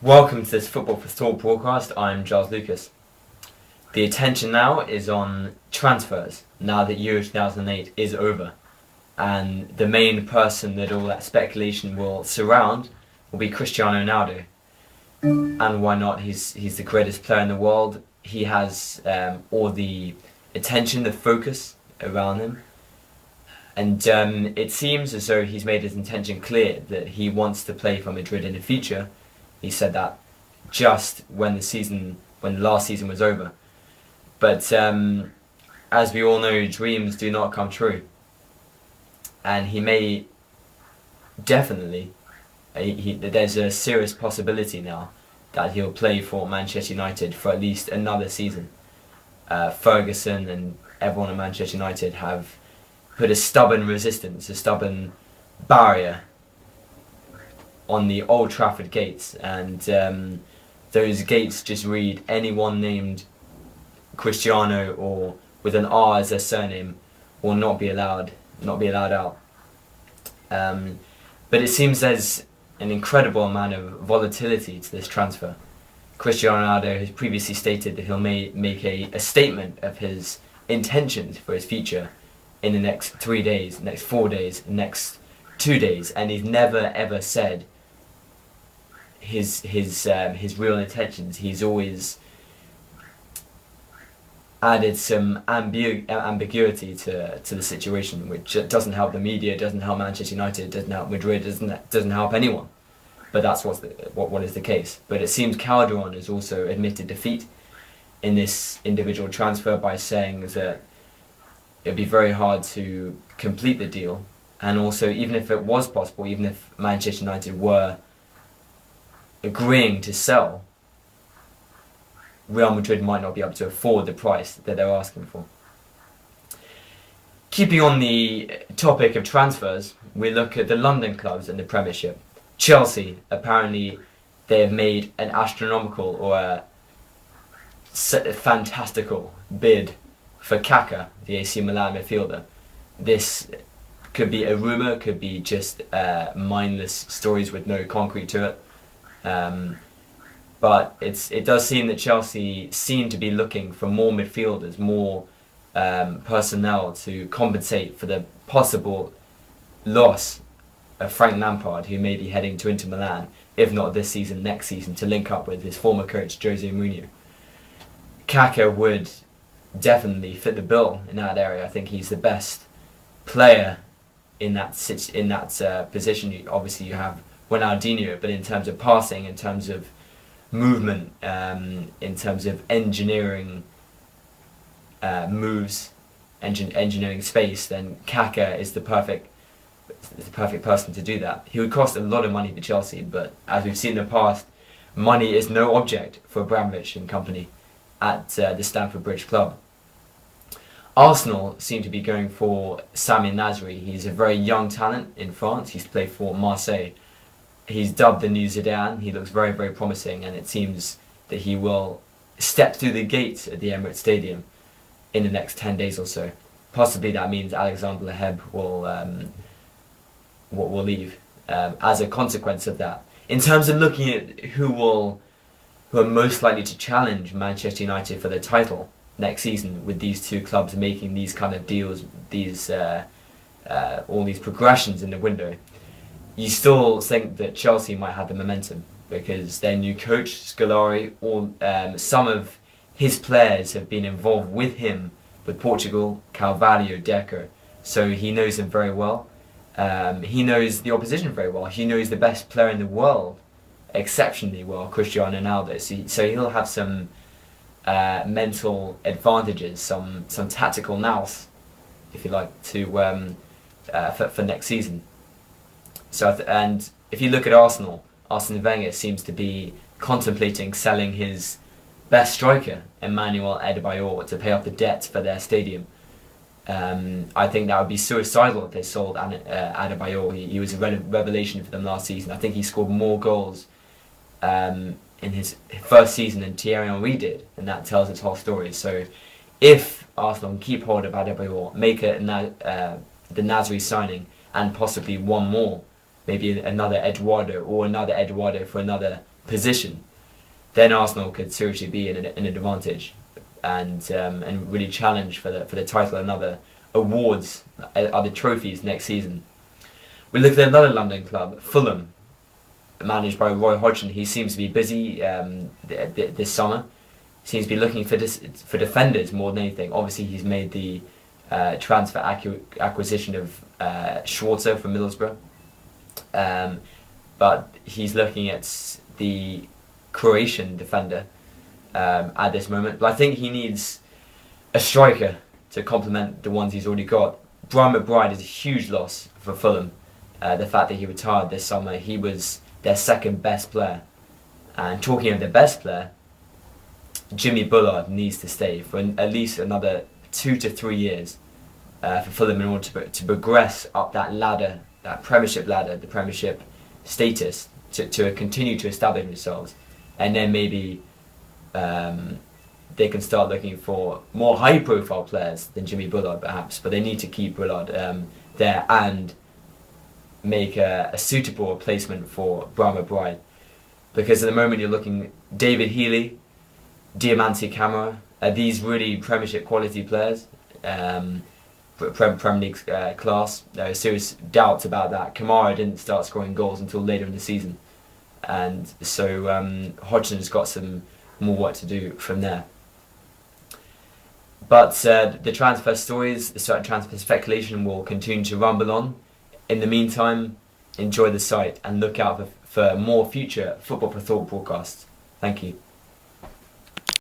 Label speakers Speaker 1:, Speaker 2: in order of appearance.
Speaker 1: Welcome to this Football for Thought broadcast. I'm Giles Lucas. The attention now is on transfers, now that Euro 2008 is over. And the main person that all that speculation will surround will be Cristiano Ronaldo. And why not? He's the greatest player in the world. He has all the attention, the focus around him. And it seems as though he's made his intention clear that he wants to play for Madrid in the future. He said that just when the last season was over. But as we all know, dreams do not come true. And he may definitely, there's a serious possibility now that he'll play for Manchester United for at least another season. Ferguson and everyone at Manchester United have put a stubborn resistance, a stubborn barrier on the Old Trafford gates, and those gates just read anyone named Cristiano or with an R as their surname will not be allowed out. But it seems there's an incredible amount of volatility to this transfer. Cristiano Ronaldo has previously stated that he'll make a statement of his intentions for his future in the next 3 days, next 4 days, next 2 days, and he's never ever said his real intentions. He's always added some ambiguity to the situation, which doesn't help the media, doesn't help Manchester United, doesn't help Madrid, doesn't help anyone. But that's what is the case. But it seems Calderon has also admitted defeat in this individual transfer by saying that it'd be very hard to complete the deal, and also even if it was possible, even if Manchester United were agreeing to sell, Real Madrid might not be able to afford the price that they're asking for. Keeping on the topic of transfers, we look at the London clubs in the Premiership. Chelsea, apparently they have made an astronomical or a fantastical bid for Kaka, the AC Milan midfielder. This could be a rumour, could be just mindless stories with no concrete to it. But it does seem that Chelsea seem to be looking for more midfielders, more personnel to compensate for the possible loss of Frank Lampard, who may be heading to Inter Milan, if not this season, next season, to link up with his former coach Jose Mourinho. Kaka would definitely fit the bill in that area. I think he's the best player in that position. Obviously, you have Ronaldinho, but in terms of passing, in terms of movement, in terms of engineering moves, engineering space, then Kaka is the perfect person to do that. He would cost a lot of money to Chelsea, but as we've seen in the past, money is no object for Abramovich and company at the Stamford Bridge club. Arsenal seem to be going for Sami Nasri. He's a very young talent in France. He's played for Marseille. He's dubbed the new Zidane. He looks very, very promising, and it seems that he will step through the gates at the Emirates Stadium in the next 10 days or so. Possibly that means Alexander Leheb will leave as a consequence of that. In terms of looking at who are most likely to challenge Manchester United for the title next season, with these two clubs making these kind of deals, all these progressions in the window, you still think that Chelsea might have the momentum because their new coach Scolari, some of his players have been involved with him with Portugal, Carvalho, Deco, so he knows them very well. He knows the opposition very well. He knows the best player in the world exceptionally well, Cristiano Ronaldo. So he'll have some mental advantages, some tactical nous, if you like, to for next season. So and if you look at Arsenal, Arsene Wenger seems to be contemplating selling his best striker, Emmanuel Adebayor, to pay off the debt for their stadium. I think that would be suicidal if they sold Adebayor. He was a revelation for them last season. I think he scored more goals in his first season than Thierry Henry did, and that tells its whole story. So if Arsenal can keep hold of Adebayor, make the Nasri signing, and possibly one more, maybe another Eduardo or another Eduardo for another position, then Arsenal could seriously be in an advantage, and really challenge for the title and other awards, other trophies next season. We look at another London club, Fulham, managed by Roy Hodgson. He seems to be busy this summer. Seems to be looking for defenders more than anything. Obviously, he's made the transfer acquisition of Schwarzer from Middlesbrough, but he's looking at the Croatian defender at this moment. But I think he needs a striker to complement the ones he's already got. Brian McBride is a huge loss for Fulham. The fact that he retired this summer, he was their second best player. And talking of the best player, Jimmy Bullard needs to stay for at least another 2 to 3 years for Fulham in order to progress up that ladder, that Premiership ladder, the Premiership status, to continue to establish themselves. And then maybe they can start looking for more high-profile players than Jimmy Bullard, perhaps. But they need to keep Bullard there and make a suitable replacement for Brian McBride. Because at the moment you're looking David Healy, Diamante Camara, these really Premiership quality players, Premier League class. There are serious doubts about that. Kamara didn't start scoring goals until later in the season, and so Hodgson's got some more work to do from there. But the transfer stories, the transfer speculation will continue to rumble on. In the meantime, enjoy the site and look out for more future Football for Thought podcasts. Thank you.